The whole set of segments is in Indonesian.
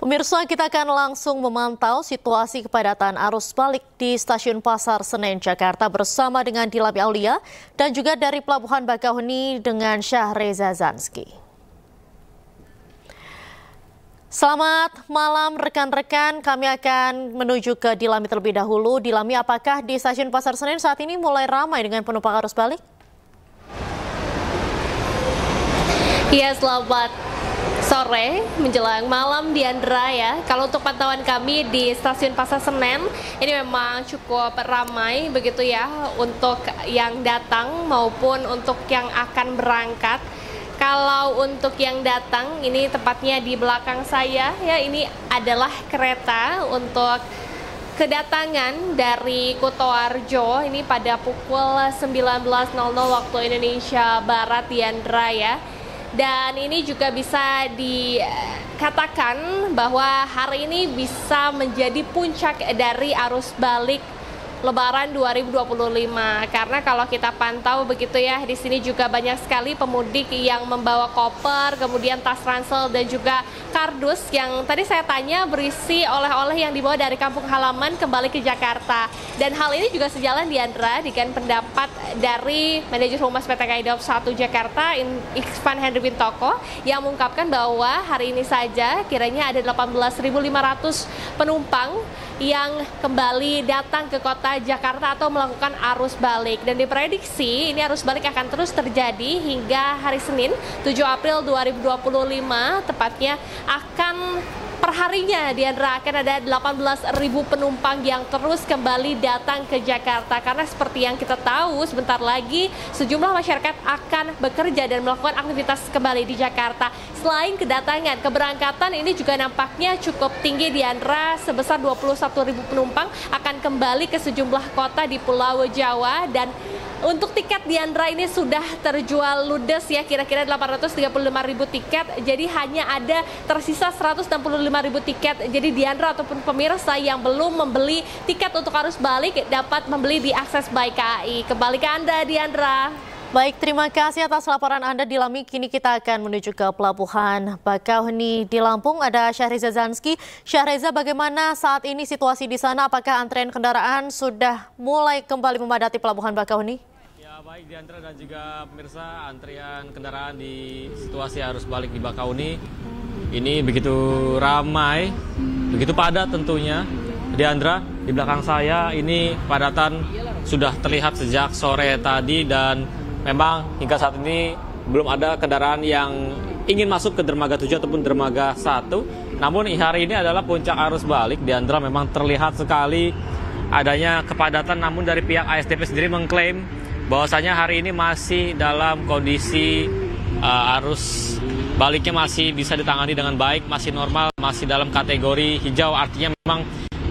Pemirsa, kita akan langsung memantau situasi kepadatan arus balik di Stasiun Pasar Senen, Jakarta bersama dengan Dilami Aulia dan juga dari Pelabuhan Bakauheni dengan Syahreza Zanski. Selamat malam rekan-rekan, kami akan menuju ke Dilami terlebih dahulu. Dilami, apakah di Stasiun Pasar Senen saat ini mulai ramai dengan penumpang arus balik? Ya, selamat sore menjelang malam Diandra ya. Kalau untuk pantauan kami di Stasiun Pasar Senen ini memang cukup ramai begitu ya, untuk yang datang maupun untuk yang akan berangkat. Kalau untuk yang datang ini tepatnya di belakang saya ya, ini adalah kereta untuk kedatangan dari Kutoarjo ini pada pukul 19.00 waktu Indonesia Barat Diandra ya. Dan ini juga bisa dikatakan bahwa hari ini bisa menjadi puncak dari arus balik Lebaran 2025, karena kalau kita pantau begitu ya, di sini juga banyak sekali pemudik yang membawa koper, kemudian tas ransel dan juga kardus yang tadi saya tanya berisi oleh-oleh yang dibawa dari kampung halaman kembali ke Jakarta. Dan hal ini juga sejalan Diandra dengan pendapat dari manajer Humas PT KAI Daob 1 Jakarta, Ikhvan Henry Wintoko, yang mengungkapkan bahwa hari ini saja kiranya ada 18.500 penumpang yang kembali datang ke kota Jakarta atau melakukan arus balik. Dan diprediksi ini arus balik akan terus terjadi hingga hari Senin 7 April 2025, tepatnya akan perharinya Diandra akan ada 18.000 penumpang yang terus kembali datang ke Jakarta. Karena seperti yang kita tahu, sebentar lagi sejumlah masyarakat akan bekerja dan melakukan aktivitas kembali di Jakarta. Selain kedatangan, keberangkatan ini juga nampaknya cukup tinggi Diandra, sebesar 21.000 penumpang akan kembali ke sejumlah kota di Pulau Jawa. Dan untuk tiket Diandra ini sudah terjual ludes ya, kira-kira 835.000 tiket. Jadi hanya ada tersisa 165.000 tiket. Jadi Diandra ataupun pemirsa yang belum membeli tiket untuk arus balik dapat membeli di Akses by KAI. Kembali ke Anda Diandra. Baik, terima kasih atas laporan Anda Dilami. Kini kita akan menuju ke Pelabuhan Bakauheni di Lampung. Ada Syahreza Zanski. Syahreza, bagaimana saat ini situasi di sana? Apakah antrean kendaraan sudah mulai kembali memadati Pelabuhan Bakauheni? Baik Diandra dan juga pemirsa, antrian kendaraan di situasi arus balik di Bakauheni ini begitu ramai, begitu padat tentunya. Diandra, di belakang saya ini padatan sudah terlihat sejak sore tadi dan memang hingga saat ini belum ada kendaraan yang ingin masuk ke dermaga 7 ataupun dermaga 1. Namun hari ini adalah puncak arus balik. Diandra, memang terlihat sekali adanya kepadatan, namun dari pihak ASDP sendiri mengklaim bahwasanya hari ini masih dalam kondisi arus baliknya masih bisa ditangani dengan baik, masih normal, masih dalam kategori hijau, artinya memang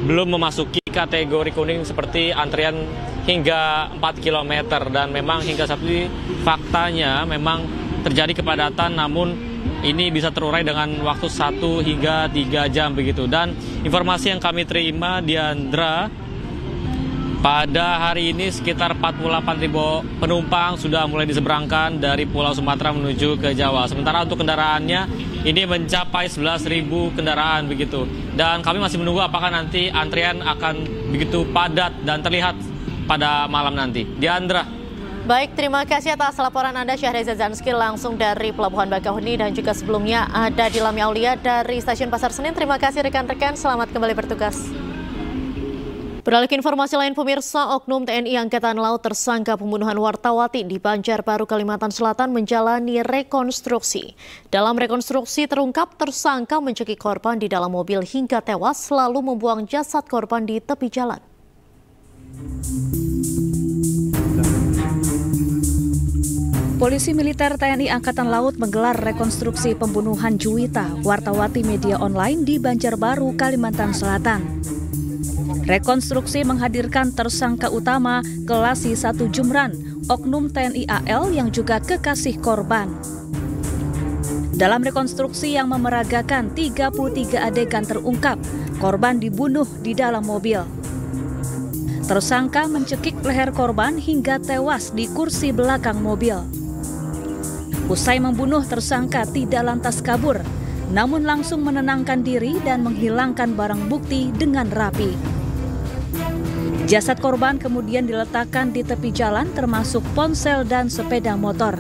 belum memasuki kategori kuning seperti antrian hingga 4 km. Dan memang hingga saat ini faktanya memang terjadi kepadatan, namun ini bisa terurai dengan waktu 1 hingga 3 jam begitu. Dan informasi yang kami terima Diandra, pada hari ini sekitar 48.000 penumpang sudah mulai diseberangkan dari Pulau Sumatera menuju ke Jawa. Sementara untuk kendaraannya ini mencapai 11.000 kendaraan begitu. Dan kami masih menunggu apakah nanti antrian akan begitu padat dan terlihat pada malam nanti. Diandra. Baik, terima kasih atas laporan Anda Syahreza Zanski langsung dari Pelabuhan Bakauheni, dan juga sebelumnya ada Dilami Aulia dari Stasiun Pasar Senen. Terima kasih rekan-rekan, selamat kembali bertugas. Beralih ke informasi lain pemirsa, Oknum TNI Angkatan Laut tersangka pembunuhan Wartawati di Banjarbaru, Kalimantan Selatan menjalani rekonstruksi. Dalam rekonstruksi terungkap tersangka mencekik korban di dalam mobil hingga tewas lalu membuang jasad korban di tepi jalan. Polisi militer TNI Angkatan Laut menggelar rekonstruksi pembunuhan Juwita, wartawati media online di Banjarbaru, Kalimantan Selatan. Rekonstruksi menghadirkan tersangka utama Kelasi 1 Jumran, oknum TNI AL yang juga kekasih korban. Dalam rekonstruksi yang memeragakan 33 adegan terungkap, korban dibunuh di dalam mobil. Tersangka mencekik leher korban hingga tewas di kursi belakang mobil. Usai membunuh, tersangka tidak lantas kabur. namun langsung menenangkan diri dan menghilangkan barang bukti dengan rapi. Jasad korban kemudian diletakkan di tepi jalan termasuk ponsel dan sepeda motor.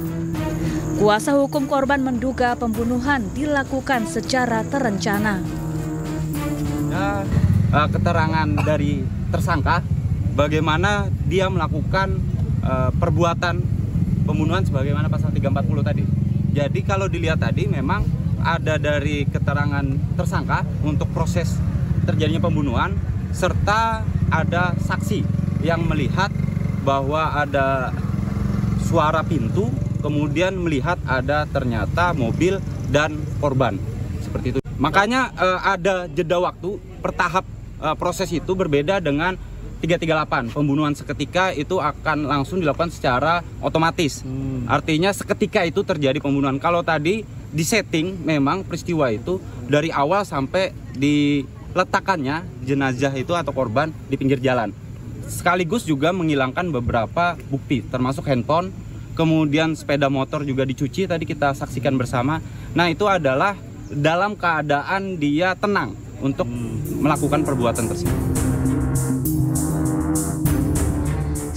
Kuasa hukum korban menduga pembunuhan dilakukan secara terencana. Keterangan dari tersangka bagaimana dia melakukan perbuatan pembunuhan sebagaimana pasal 340 tadi. Jadi kalau dilihat tadi memang ada dari keterangan tersangka untuk proses terjadinya pembunuhan, serta ada saksi yang melihat bahwa ada suara pintu, kemudian melihat ada ternyata mobil dan korban. Seperti itu. Makanya ada jeda waktu bertahap, proses itu berbeda dengan 338. Pembunuhan seketika itu akan langsung dilakukan secara otomatis. Artinya seketika itu terjadi pembunuhan. Kalau tadi disetting memang peristiwa itu dari awal sampai diletakkannya jenazah itu atau korban di pinggir jalan. Sekaligus juga menghilangkan beberapa bukti termasuk handphone, kemudian sepeda motor juga dicuci tadi kita saksikan bersama. Nah, itu adalah dalam keadaan dia tenang untuk melakukan perbuatan tersebut.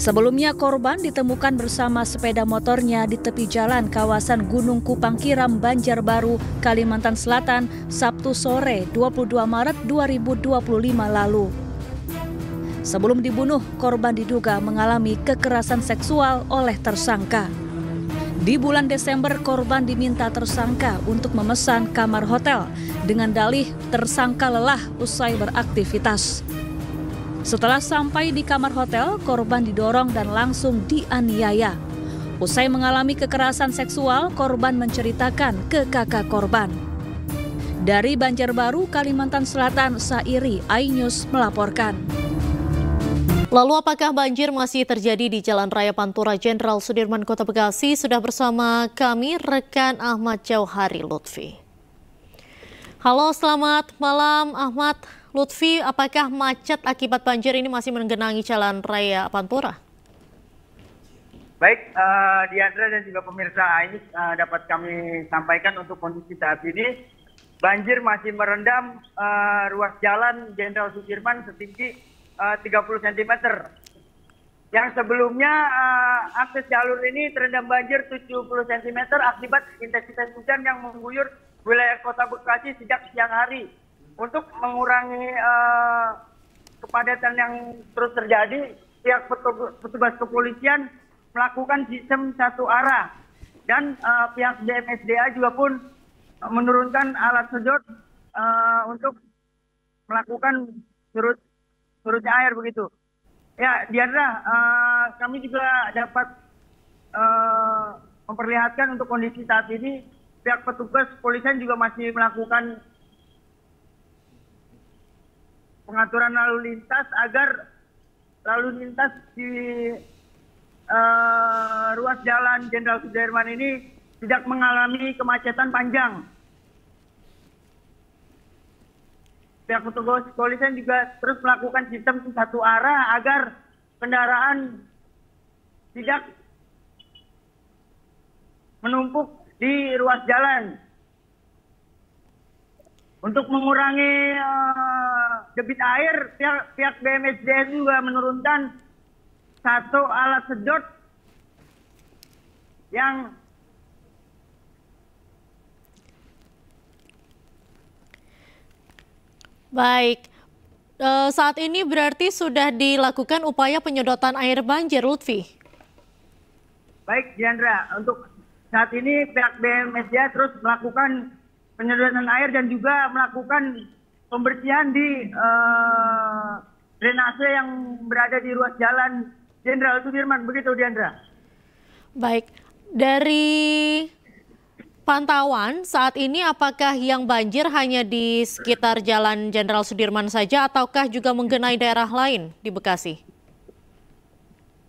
Sebelumnya korban ditemukan bersama sepeda motornya di tepi jalan kawasan Gunung Kupang Kiram, Banjarbaru, Kalimantan Selatan, Sabtu sore 22 Maret 2025 lalu. Sebelum dibunuh, korban diduga mengalami kekerasan seksual oleh tersangka. Di bulan Desember, korban diminta tersangka untuk memesan kamar hotel dengan dalih tersangka lelah usai beraktivitas. Setelah sampai di kamar hotel, korban didorong dan langsung dianiaya. Usai mengalami kekerasan seksual, korban menceritakan ke kakak korban. Dari Banjarbaru, Kalimantan Selatan, Sairi iNews melaporkan. Lalu apakah banjir masih terjadi di Jalan Raya Pantura Jenderal Sudirman, Kota Bekasi? Sudah bersama kami rekan Ahmad Jauhari Lutfi. Halo, selamat malam Ahmad. Lutfi, apakah macet akibat banjir ini masih menggenangi Jalan Raya Pantura? Baik, Diandra dan juga pemirsa ini dapat kami sampaikan untuk kondisi saat ini. Banjir masih merendam ruas jalan Jenderal Sudirman setinggi 30 cm. Yang sebelumnya akses jalur ini terendam banjir 70 cm akibat intensitas hujan yang mengguyur wilayah Kota Bekasi sejak siang hari. Untuk mengurangi kepadatan yang terus terjadi, pihak petugas kepolisian melakukan sistem satu arah dan pihak BMSDA juga pun menurunkan alat sedot untuk melakukan surutnya air begitu. Ya, Diandra, kami juga dapat memperlihatkan untuk kondisi saat ini pihak petugas kepolisian juga masih melakukan pengaturan lalu lintas agar lalu lintas di ruas jalan Jenderal Sudirman ini tidak mengalami kemacetan panjang. Pihak petugas kepolisian juga terus melakukan sistem satu arah agar kendaraan tidak menumpuk di ruas jalan. Untuk mengurangi debit air, pihak BMSDA juga menurunkan satu alat sedot yang baik. Saat ini berarti sudah dilakukan upaya penyedotan air banjir, Lutfi? Baik, Diandra. Untuk saat ini pihak BMSDA terus melakukan penyedotan air dan juga melakukan pembersihan di drainase yang berada di ruas jalan Jenderal Sudirman, begitu Diandra. Baik, dari pantauan saat ini apakah yang banjir hanya di sekitar Jalan Jenderal Sudirman saja ataukah juga menggenai daerah lain di Bekasi?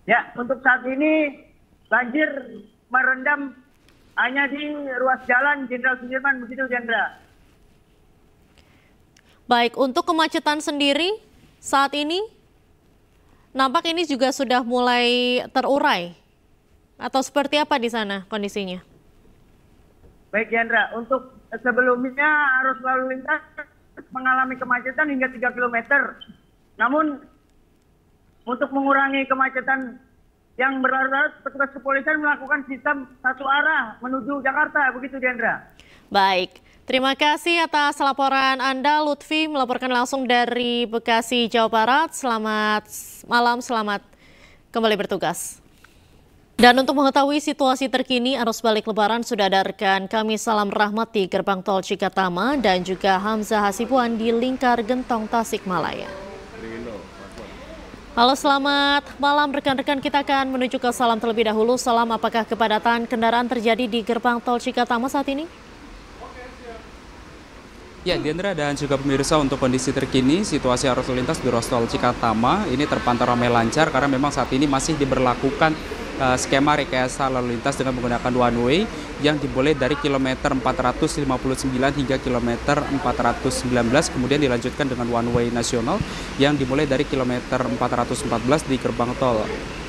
Ya, untuk saat ini banjir merendam hanya di ruas jalan Jenderal Sudirman, begitu Diandra. Baik, untuk kemacetan sendiri saat ini nampak ini juga sudah mulai terurai atau seperti apa di sana kondisinya? Baik Diandra, untuk sebelumnya arus lalu lintas mengalami kemacetan hingga 3 km. Namun untuk mengurangi kemacetan yang berlarut-larut, petugas kepolisian melakukan sistem satu arah menuju Jakarta, begitu Diandra. Baik, terima kasih atas laporan Anda, Lutfi, melaporkan langsung dari Bekasi, Jawa Barat. Selamat malam, selamat kembali bertugas. Dan untuk mengetahui situasi terkini arus balik Lebaran sudah ada rekan kami Salam Rahmat di Gerbang Tol Cikatama dan juga Hamzah Hasibuan di Lingkar Gentong Tasikmalaya. Halo, selamat malam rekan-rekan, kita akan menuju ke Salam terlebih dahulu. Salam, apakah kepadatan kendaraan terjadi di Gerbang Tol Cikatama saat ini? Ya, Diandra dan juga pemirsa, untuk kondisi terkini situasi arus lalu lintas di ruas tol Cikatama ini terpantau ramai lancar karena memang saat ini masih diberlakukan skema rekayasa lalu lintas dengan menggunakan one way yang dimulai dari kilometer 459 hingga kilometer 419, kemudian dilanjutkan dengan one way nasional yang dimulai dari kilometer 414 di gerbang tol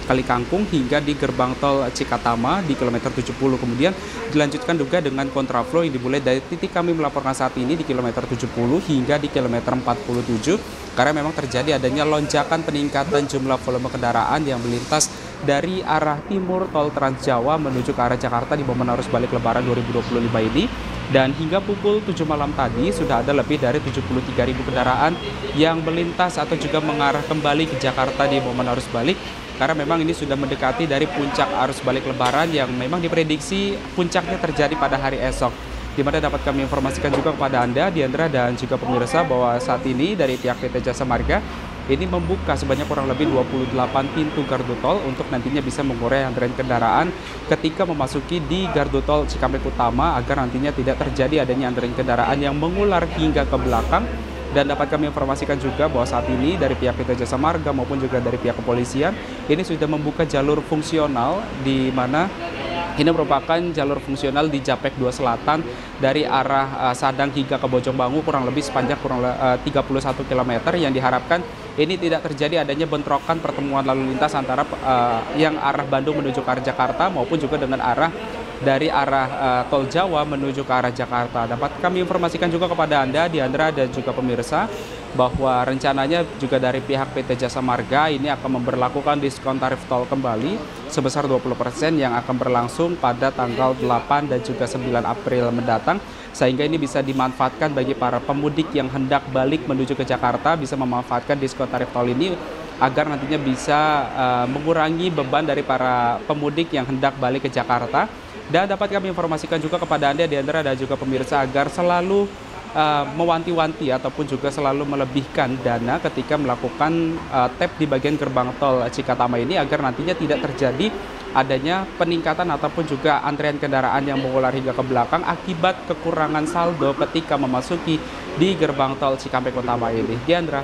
Kalikangkung hingga di gerbang tol Cikatama di kilometer 70, kemudian dilanjutkan juga dengan kontraflow yang dimulai dari titik kami melaporkan saat ini di kilometer 70 hingga di kilometer 47 karena memang terjadi adanya lonjakan peningkatan jumlah volume kendaraan yang melintas dari arah timur tol Trans Jawa menuju ke arah Jakarta di momen arus balik Lebaran 2025 ini. Dan hingga pukul 7 malam tadi sudah ada lebih dari 73.000 kendaraan yang melintas atau juga mengarah kembali ke Jakarta di momen arus balik. Karena memang ini sudah mendekati dari puncak arus balik Lebaran yang memang diprediksi puncaknya terjadi pada hari esok. Di mana dapat kami informasikan juga kepada Anda, Diandra dan juga pemirsa, bahwa saat ini dari pihak PT Jasa Marga ini membuka sebanyak kurang lebih 28 pintu gardu tol untuk nantinya bisa mengurai antrean kendaraan ketika memasuki di gardu tol Cikampek Utama agar nantinya tidak terjadi adanya antrean kendaraan yang mengular hingga ke belakang. Dan dapat kami informasikan juga bahwa saat ini dari pihak PT Jasa Marga maupun juga dari pihak kepolisian ini sudah membuka jalur fungsional di mana ini merupakan jalur fungsional di Japek 2 Selatan dari arah Sadang hingga ke Bojongbangu kurang lebih sepanjang 31 km yang diharapkan ini tidak terjadi adanya bentrokan pertemuan lalu lintas antara yang arah Bandung menuju ke arah Jakarta maupun juga dengan arah dari arah tol Jawa menuju ke arah Jakarta. Dapat kami informasikan juga kepada Anda, Diandra dan juga pemirsa, bahwa rencananya juga dari pihak PT Jasa Marga ini akan memberlakukan diskon tarif tol kembali sebesar 20% yang akan berlangsung pada tanggal 8 dan juga 9 April mendatang, sehingga ini bisa dimanfaatkan bagi para pemudik yang hendak balik menuju ke Jakarta bisa memanfaatkan diskon tarif tol ini agar nantinya bisa mengurangi beban dari para pemudik yang hendak balik ke Jakarta. Dan dapat kami informasikan juga kepada Anda, Diandra dan juga pemirsa, agar selalu mewanti-wanti ataupun juga selalu melebihkan dana ketika melakukan tap di bagian gerbang tol Cikatama ini agar nantinya tidak terjadi adanya peningkatan ataupun juga antrean kendaraan yang mengular hingga ke belakang akibat kekurangan saldo ketika memasuki di gerbang tol Cikampek Utama ini. Diandra.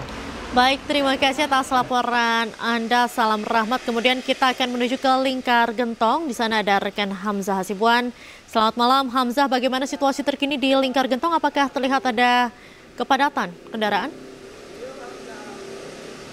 Baik, terima kasih atas laporan Anda, Salam Rahmat. Kemudian kita akan menuju ke Lingkar Gentong. Di sana ada rekan Hamzah Hasibuan. Selamat malam, Hamzah. Bagaimana situasi terkini di Lingkar Gentong? Apakah terlihat ada kepadatan kendaraan?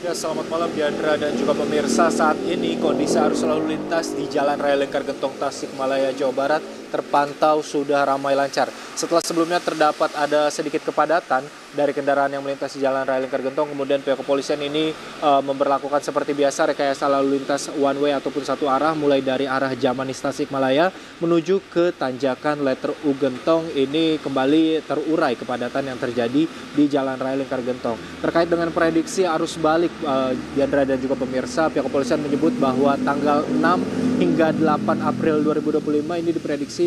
Ya, selamat malam Diandra dan juga pemirsa. Saat ini kondisi arus lalu lintas di Jalan Raya Lingkar Gentong Tasikmalaya, Jawa Barat terpantau sudah ramai lancar. Setelah sebelumnya terdapat ada sedikit kepadatan dari kendaraan yang melintas di Jalan Raya Lingkar Gentong, kemudian pihak kepolisian ini memberlakukan seperti biasa rekayasa lalu lintas one way ataupun satu arah mulai dari arah Jamanis Tasikmalaya menuju ke tanjakan letter U Gentong. Ini kembali terurai kepadatan yang terjadi di Jalan Raya Lingkar Gentong. Terkait dengan prediksi arus balik, Diandra dan juga pemirsa, pihak kepolisian menyebut bahwa tanggal 6 hingga 8 April 2025 ini diprediksi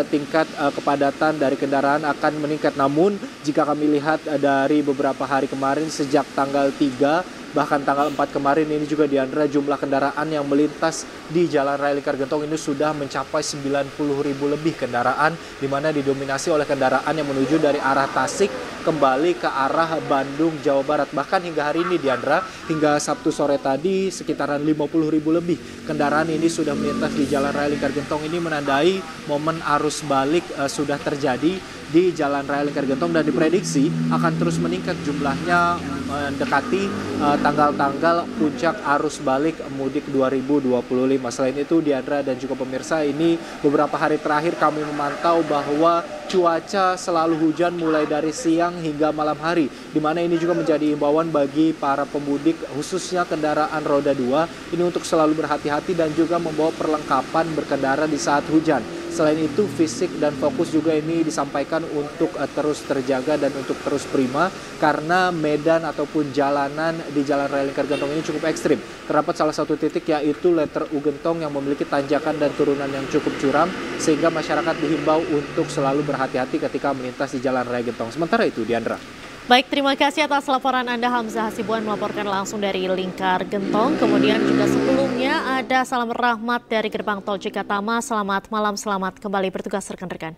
tingkat kepadatan dari kendaraan akan meningkat. Namun jika kami lihat dari beberapa hari kemarin sejak tanggal 3 bahkan tanggal 4 kemarin ini juga, Diandra, jumlah kendaraan yang melintas di Jalan Raya Lingkar Gentong ini sudah mencapai 90.000 lebih kendaraan, di mana didominasi oleh kendaraan yang menuju dari arah Tasik kembali ke arah Bandung, Jawa Barat. Bahkan hingga hari ini, Diandra, hingga Sabtu sore tadi sekitaran 50.000 lebih kendaraan ini sudah melintas di Jalan Raya Lingkar Gentong. Ini menandai momen arus balik sudah terjadi di Jalan Raya Lingkar Gentong dan diprediksi akan terus meningkat jumlahnya mendekati tanggal-tanggal puncak arus balik mudik 2025. Selain itu, Diandra dan juga pemirsa, ini beberapa hari terakhir kami memantau bahwa cuaca selalu hujan mulai dari siang hingga malam hari, di mana ini juga menjadi imbauan bagi para pemudik khususnya kendaraan roda 2 ini untuk selalu berhati-hati dan juga membawa perlengkapan berkendara di saat hujan. Selain itu, fisik dan fokus juga ini disampaikan untuk terus terjaga dan untuk terus prima karena medan ataupun jalanan di Jalan Raya Lingkar Gentong ini cukup ekstrim. Terdapat salah satu titik yaitu letter U Gentong yang memiliki tanjakan dan turunan yang cukup curam sehingga masyarakat dihimbau untuk selalu berhati-hati ketika melintas di Jalan Raya Gentong. Sementara itu, Diandra. Baik, terima kasih atas laporan Anda, Hamzah Hasibuan melaporkan langsung dari Lingkar Gentong. Kemudian juga sebelumnya ada salam rahmat dari gerbang tol Cikatama. Selamat malam, selamat kembali bertugas rekan-rekan.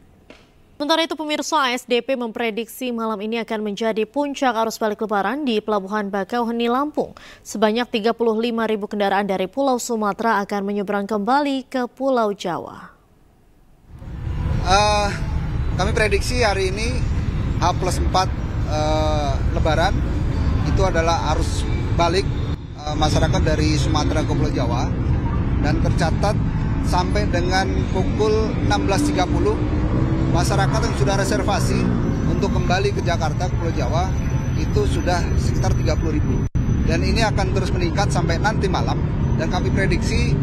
Sementara itu pemirsa, ASDP memprediksi malam ini akan menjadi puncak arus balik lebaran di Pelabuhan Bakauheni, Lampung. Sebanyak 35.000 kendaraan dari Pulau Sumatera akan menyeberang kembali ke Pulau Jawa. Kami prediksi hari ini H+4 Lebaran itu adalah arus balik masyarakat dari Sumatera ke Pulau Jawa, dan tercatat sampai dengan pukul 16.30 masyarakat yang sudah reservasi untuk kembali ke Jakarta ke Pulau Jawa itu sudah sekitar 30.000, dan ini akan terus meningkat sampai nanti malam, dan kami prediksi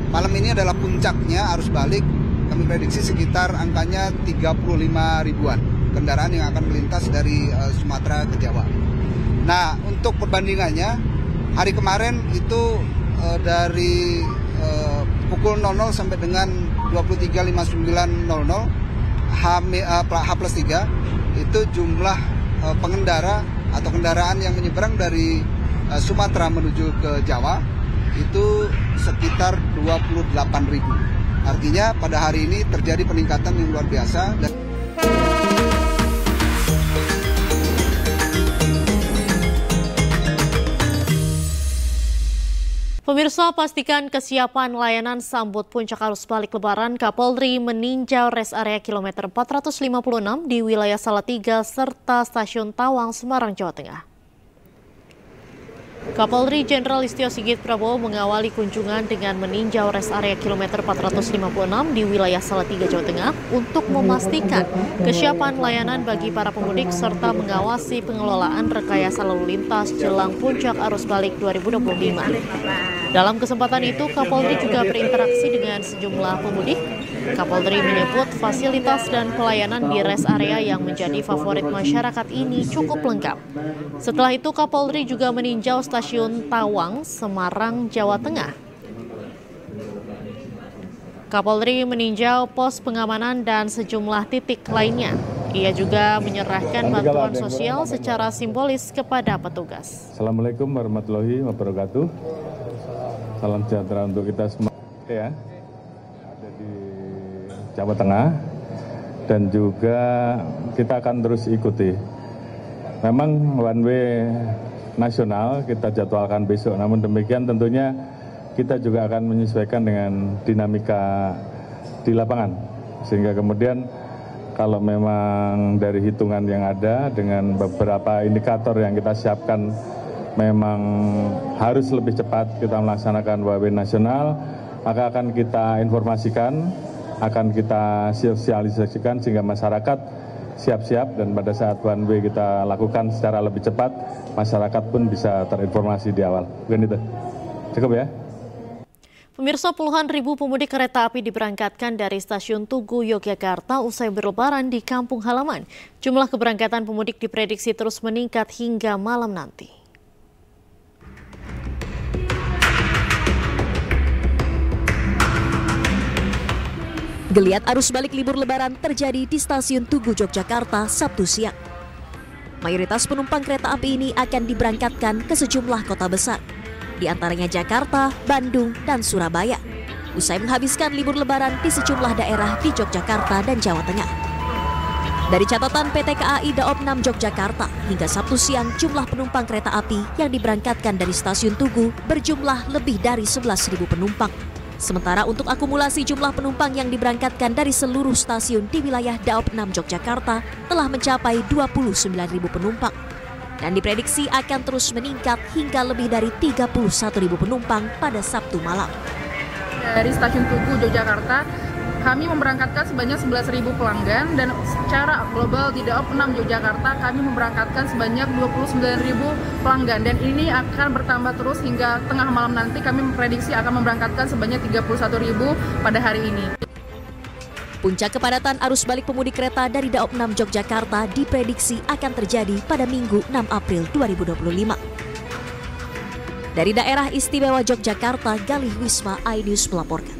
malam ini adalah puncaknya arus balik. Kami prediksi sekitar angkanya 35 ribuan kendaraan yang akan melintas dari Sumatera ke Jawa. Nah, untuk perbandingannya, hari kemarin itu dari pukul 00 sampai dengan 23.59.00 H+3 itu jumlah pengendara atau kendaraan yang menyeberang dari Sumatera menuju ke Jawa itu sekitar 28.000. Artinya pada hari ini terjadi peningkatan yang luar biasa. Pemirsa, pastikan kesiapan layanan sambut puncak arus balik Lebaran. Kapolri meninjau res area kilometer 456 di wilayah Salatiga serta Stasiun Tawang, Semarang, Jawa Tengah. Kapolri Jenderal Listio Sigit Prabowo mengawali kunjungan dengan meninjau res area kilometer 456 di wilayah Salatiga, Jawa Tengah untuk memastikan kesiapan layanan bagi para pemudik serta mengawasi pengelolaan rekayasa lalu lintas jelang puncak arus balik 2025. Dalam kesempatan itu, Kapolri juga berinteraksi dengan sejumlah pemudik. Kapolri menyebut fasilitas dan pelayanan di res area yang menjadi favorit masyarakat ini cukup lengkap. Setelah itu, Kapolri juga meninjau Stasiun Tawang, Semarang, Jawa Tengah. Kapolri meninjau pos pengamanan dan sejumlah titik lainnya. Ia juga menyerahkan bantuan sosial secara simbolis kepada petugas. Assalamualaikum warahmatullahi wabarakatuh. Salam sejahtera untuk kita semua ya. Ada di Jawa Tengah, dan juga kita akan terus ikuti. Memang one way nasional kita jadwalkan besok, namun demikian tentunya kita juga akan menyesuaikan dengan dinamika di lapangan, sehingga kemudian kalau memang dari hitungan yang ada dengan beberapa indikator yang kita siapkan memang harus lebih cepat kita melaksanakan one way nasional, maka akan kita informasikan, akan kita sosialisasikan sehingga masyarakat siap-siap, dan pada saat one way kita lakukan secara lebih cepat, masyarakat pun bisa terinformasi di awal. Bukan itu? Cukup ya? Pemirsa, puluhan ribu pemudik kereta api diberangkatkan dari Stasiun Tugu, Yogyakarta usai berlebaran di kampung halaman. Jumlah keberangkatan pemudik diprediksi terus meningkat hingga malam nanti. Geliat arus balik libur lebaran terjadi di Stasiun Tugu, Yogyakarta, Sabtu siang. Mayoritas penumpang kereta api ini akan diberangkatkan ke sejumlah kota besar, di antaranya Jakarta, Bandung, dan Surabaya, usai menghabiskan libur lebaran di sejumlah daerah di Yogyakarta dan Jawa Tengah. Dari catatan PT KAI Daob 6 Yogyakarta, hingga Sabtu siang jumlah penumpang kereta api yang diberangkatkan dari Stasiun Tugu berjumlah lebih dari 11.000 penumpang. Sementara untuk akumulasi jumlah penumpang yang diberangkatkan dari seluruh stasiun di wilayah Daop 6 Yogyakarta telah mencapai 29.000 penumpang. Dan diprediksi akan terus meningkat hingga lebih dari 31.000 penumpang pada Sabtu malam. Dari Stasiun Tugu Yogyakarta, kami memberangkatkan sebanyak 11.000 pelanggan dan secara global di Daop 6 Yogyakarta kami memberangkatkan sebanyak 29.000 pelanggan dan ini akan bertambah terus hingga tengah malam nanti. Kami memprediksi akan memberangkatkan sebanyak 31.000 pada hari ini. Puncak kepadatan arus balik pemudik kereta dari Daop 6 Yogyakarta diprediksi akan terjadi pada Minggu 6 April 2025. Dari Daerah Istimewa Yogyakarta, Galih Wisma, iNews melaporkan.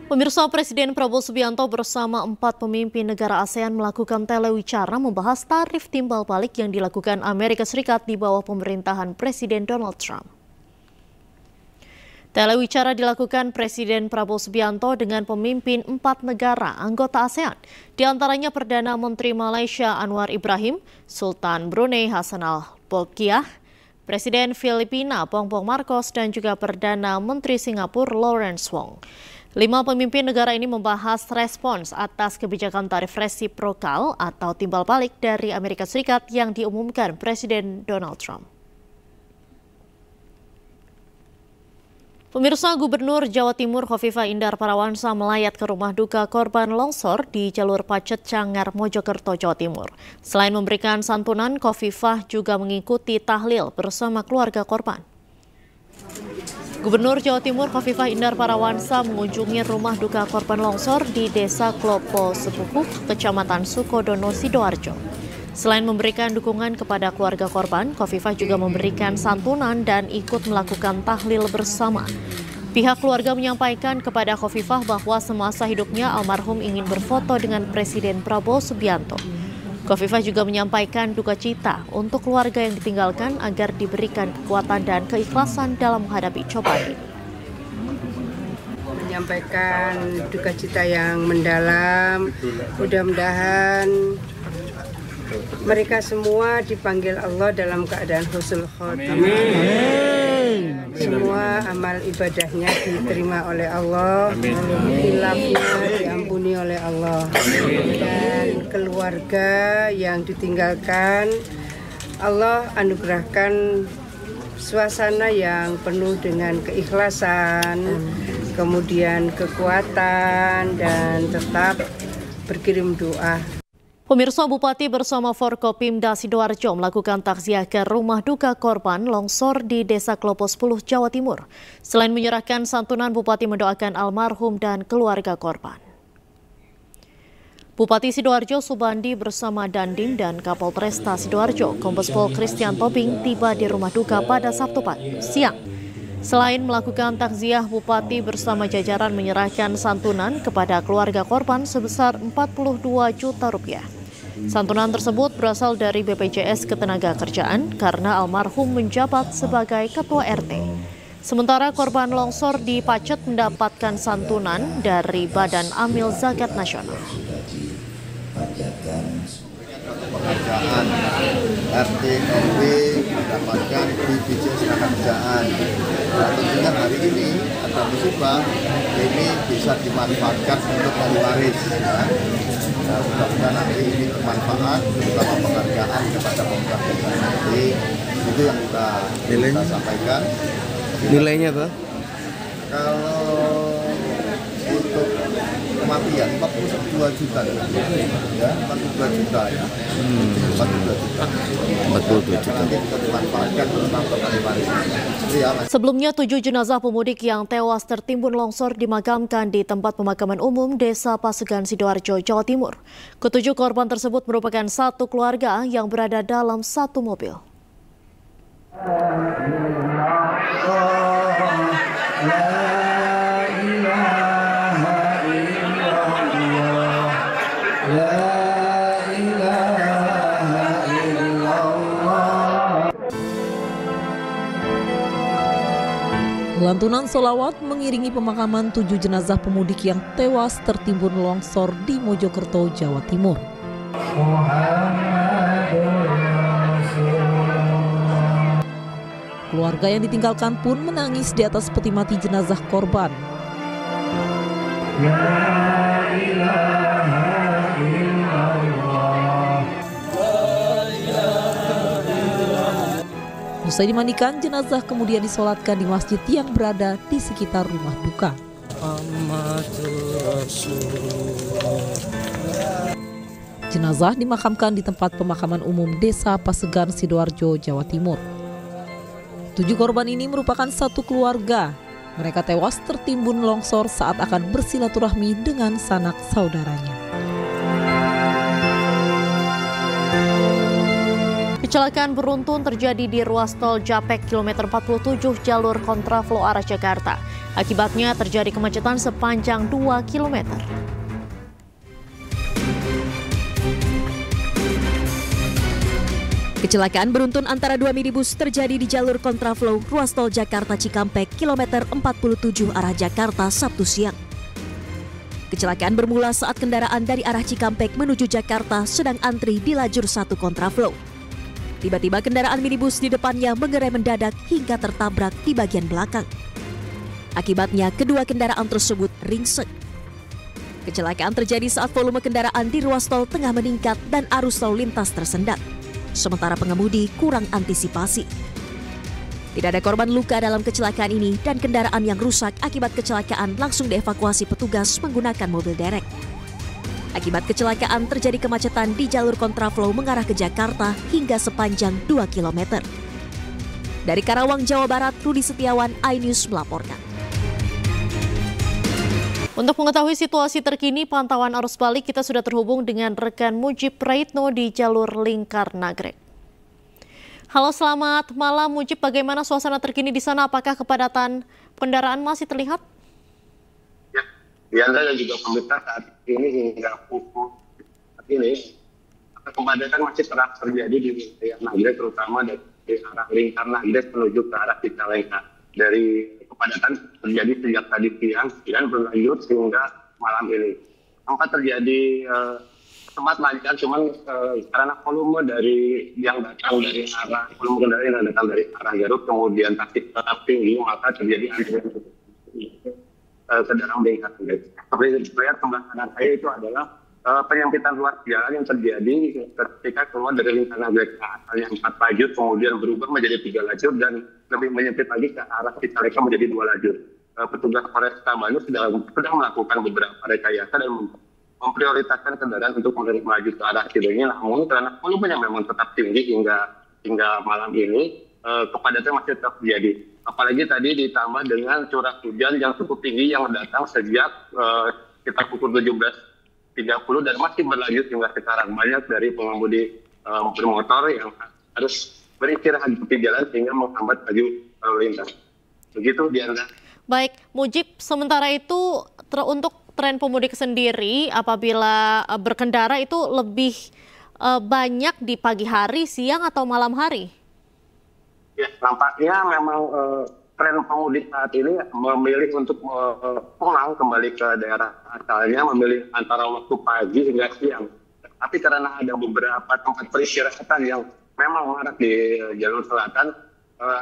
Pemirsa, Presiden Prabowo Subianto bersama 4 pemimpin negara ASEAN melakukan telewicara membahas tarif timbal balik yang dilakukan Amerika Serikat di bawah pemerintahan Presiden Donald Trump. Telewicara dilakukan Presiden Prabowo Subianto dengan pemimpin 4 negara anggota ASEAN, diantaranya Perdana Menteri Malaysia Anwar Ibrahim, Sultan Brunei Hassan Al-Bolkiah, Presiden Filipina Bongbong Marcos, dan juga Perdana Menteri Singapura Lawrence Wong. 5 pemimpin negara ini membahas respons atas kebijakan tarif resiprokal atau timbal balik dari Amerika Serikat yang diumumkan Presiden Donald Trump. Pemirsa, Gubernur Jawa Timur Khofifah Indar Parawansa melayat ke rumah duka korban longsor di jalur Pacet Cangar, Mojokerto, Jawa Timur. Selain memberikan santunan, Khofifah juga mengikuti tahlil bersama keluarga korban. Gubernur Jawa Timur Khofifah Indar Parawansa mengunjungi rumah duka korban longsor di Desa Klopo Sepupuh, Kecamatan Sukodono, Sidoarjo. Selain memberikan dukungan kepada keluarga korban, Khofifah juga memberikan santunan dan ikut melakukan tahlil bersama. Pihak keluarga menyampaikan kepada Khofifah bahwa semasa hidupnya almarhum ingin berfoto dengan Presiden Prabowo Subianto. Khofifah juga menyampaikan duka cita untuk keluarga yang ditinggalkan agar diberikan kekuatan dan keikhlasan dalam menghadapi cobaan. Menyampaikan duka cita yang mendalam, mudah-mudahan mereka semua dipanggil Allah dalam keadaan husnul khotimah. Semua amal ibadahnya diterima oleh Allah, hilafnya diampuni oleh Allah, dan keluarga yang ditinggalkan Allah anugerahkan suasana yang penuh dengan keikhlasan, kemudian kekuatan, dan tetap berkirim doa. Pemirsa, Bupati bersama Forkopimda Sidoarjo melakukan takziah ke rumah duka korban longsor di Desa Klopo 10, Jawa Timur. Selain menyerahkan santunan, Bupati mendoakan almarhum dan keluarga korban. Bupati Sidoarjo Subandi bersama Dandim dan Kapolresta Sidoarjo, Kombes Pol Christian Tobing tiba di rumah duka pada Sabtu siang. Selain melakukan takziah, Bupati bersama jajaran menyerahkan santunan kepada keluarga korban sebesar 42 juta rupiah. Santunan tersebut berasal dari BPJS Ketenagakerjaan karena almarhum menjabat sebagai Ketua RT. Sementara korban longsor di Pacet mendapatkan santunan dari Badan Amil Zakat Nasional. Pekerjaan RT RW mendapatkan BPJS Ketenagakerjaan. Nah, tentunya hari ini ada musibah, ini bisa dimanfaatkan untuk ahli waris. Ya. Nah, mudah-mudahan nanti ini bermanfaat, terutama penghargaan kepada pemerintah nanti. Itu yang kita sampaikan. Nilainya tuh? Kalau untuk kematian 42 juta ya, 42 juta ya. 42 juta. Sebelumnya 7 jenazah pemudik yang tewas tertimbun longsor dimakamkan di tempat pemakaman umum Desa Pasegan, Sidoarjo, Jawa Timur. Ketujuh korban tersebut merupakan satu keluarga yang berada dalam satu mobil. Lantunan solawat mengiringi pemakaman 7 jenazah pemudik yang tewas tertimbun longsor di Mojokerto, Jawa Timur. Keluarga yang ditinggalkan pun menangis di atas peti mati jenazah korban. Usai dimandikan, jenazah kemudian disolatkan di masjid yang berada di sekitar rumah duka. Jenazah dimakamkan di tempat pemakaman umum Desa Pasegan, Sidoarjo, Jawa Timur. 7 korban ini merupakan satu keluarga. Mereka tewas tertimbun longsor saat akan bersilaturahmi dengan sanak saudaranya. Kecelakaan beruntun terjadi di ruas tol Japek kilometer 47 jalur kontraflow arah Jakarta. Akibatnya terjadi kemacetan sepanjang 2 km. Kecelakaan beruntun antara 2 minibus terjadi di jalur kontraflow ruas tol Jakarta Cikampek kilometer 47 arah Jakarta Sabtu siang. Kecelakaan bermula saat kendaraan dari arah Cikampek menuju Jakarta sedang antri di lajur 1 kontraflow. Tiba-tiba kendaraan minibus di depannya mengerem mendadak hingga tertabrak di bagian belakang. Akibatnya kedua kendaraan tersebut ringsek. Kecelakaan terjadi saat volume kendaraan di ruas tol tengah meningkat dan arus lalu lintas tersendat. Sementara pengemudi kurang antisipasi. Tidak ada korban luka dalam kecelakaan ini dan kendaraan yang rusak akibat kecelakaan langsung dievakuasi petugas menggunakan mobil derek. Akibat kecelakaan terjadi kemacetan di jalur kontraflow mengarah ke Jakarta hingga sepanjang 2 km. Dari Karawang, Jawa Barat, Rudi Setiawan, iNews melaporkan. Untuk mengetahui situasi terkini pantauan arus balik, kita sudah terhubung dengan rekan Mujib Praitno di jalur Lingkar Nagrek. Halo, selamat malam Mujib, bagaimana suasana terkini di sana? Apakah kepadatan kendaraan masih terlihat? Diandra dan juga pemirsa saat ini hingga pukul saat ini kepadatan masih terus terjadi di wilayah Nagrek, terutama dari arah Lingkar Nagrek menuju ke arah Cicalengka. Dari kepadatan terjadi sejak tadi siang dan berlanjut hingga malam ini. Sempat terjadi sempat lancar, cuman karena volume dari yang datang dari arah volume kendaraan yang datang dari arah Garut kemudian Tasik tetap tinggi, maka terjadi antrian kendaraan Lingkar Nagrek. Seperti terlihat sebelah kanan saya itu adalah penyempitan ruas jalan yang terjadi ketika keluar dari Lingkar Nagrek, asalnya 4 lajur kemudian berubah menjadi 3 lajur dan lebih menyempit lagi ke arah Cicalengka menjadi 2 lajur. Petugas Polresta Bandung sedang melakukan beberapa rekayasa dan memprioritaskan kendaraan untuk melaju ke arah Cileunyi, namun karena volumenya memang tetap tinggi hingga malam ini kepadatan masih tetap terjadi. Apalagi tadi ditambah dengan curah hujan yang cukup tinggi yang datang sejak sekitar pukul 17.30 dan masih berlanjut hingga sekarang. Banyak dari pengemudi bermotor yang harus beristirahat di tepi jalan sehingga menghambat laju lalu lintas. Begitu, Diana. Baik, Mujib, sementara itu untuk tren pemudik sendiri apabila berkendara itu lebih banyak di pagi hari, siang atau malam hari? Ya, nampaknya memang tren pemudik saat ini memilih untuk pulang kembali ke daerah asalnya, memilih antara waktu pagi hingga siang. Tapi karena ada beberapa tempat peristirahatan yang memang mengarah di jalur selatan,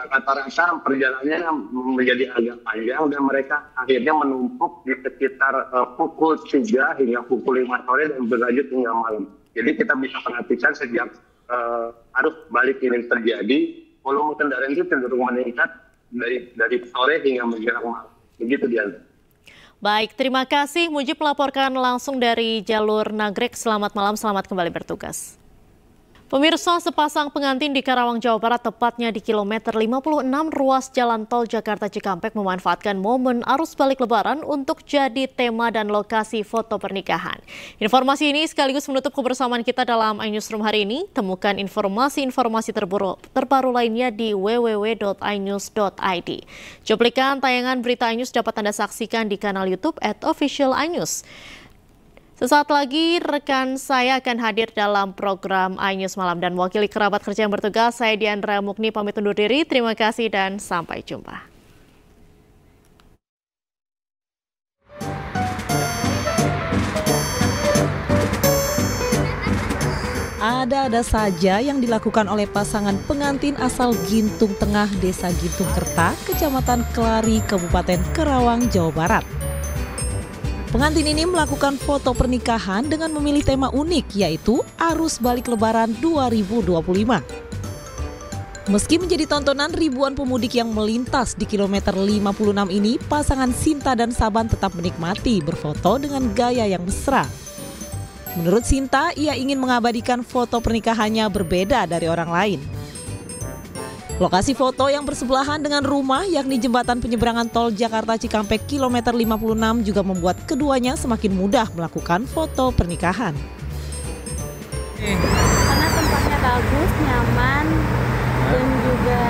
rata-rata perjalanannya menjadi agak panjang dan mereka akhirnya menumpuk di sekitar pukul 3 hingga pukul 5 sore dan berlanjut hingga malam. Jadi kita bisa perhatikan sejak arus balik ini terjadi, volume kendaraan itu cenderung meningkat dari sore hingga menjelang malam. Begitu, Diana. Baik, terima kasih Mujib melaporkan langsung dari jalur Nagrek. Selamat malam, selamat kembali bertugas. Pemirsa, sepasang pengantin di Karawang, Jawa Barat, tepatnya di kilometer 56 ruas jalan tol Jakarta Cikampek memanfaatkan momen arus balik Lebaran untuk jadi tema dan lokasi foto pernikahan. Informasi ini sekaligus menutup kebersamaan kita dalam iNewsroom hari ini. Temukan informasi-informasi terbaru lainnya di www.inews.id. Cuplikan tayangan berita iNews dapat Anda saksikan di kanal YouTube @officialinews. Sesaat lagi rekan saya akan hadir dalam program iNews Malam dan mewakili kerabat kerja yang bertugas. Saya Diandra Mukni pamit undur diri. Terima kasih dan sampai jumpa. Ada-ada saja yang dilakukan oleh pasangan pengantin asal Gintung Tengah, Desa Gintung Kerta, Kecamatan Kelari, Kabupaten Karawang, Jawa Barat. Pengantin ini melakukan foto pernikahan dengan memilih tema unik, yaitu Arus Balik Lebaran 2025. Meski menjadi tontonan ribuan pemudik yang melintas di kilometer 56 ini, pasangan Sinta dan Saban tetap menikmati berfoto dengan gaya yang mesra. Menurut Sinta, ia ingin mengabadikan foto pernikahannya berbeda dari orang lain. Lokasi foto yang bersebelahan dengan rumah, yakni jembatan penyeberangan tol Jakarta Cikampek kilometer 56, juga membuat keduanya semakin mudah melakukan foto pernikahan. Karena tempatnya bagus, nyaman, dan juga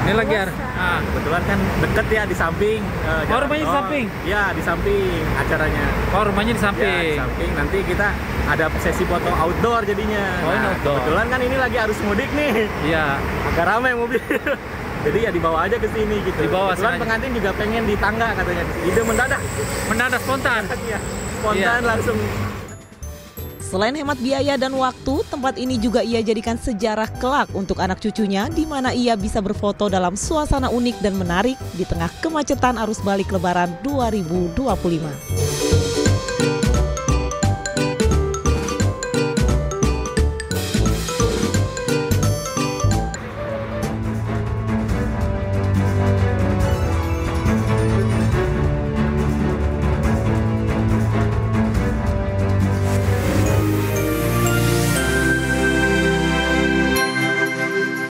ini lagi kebetulan kan deket ya di samping. Rumahnya di samping? Ya, di samping acaranya. Rumahnya di samping? Ya, di samping. Nanti kita ada sesi foto outdoor jadinya. Outdoor. Kebetulan kan ini lagi arus mudik nih. Iya. Agak ramai mobil. Jadi ya dibawa aja ke sini gitu. Dibawa kebetulan pengantin juga pengen di tangga katanya. Ide mendadak. Mendadak spontan? Iya, spontan langsung. Selain hemat biaya dan waktu, tempat ini juga ia jadikan sejarah kelak untuk anak cucunya, di mana ia bisa berfoto dalam suasana unik dan menarik di tengah kemacetan arus balik Lebaran 2025.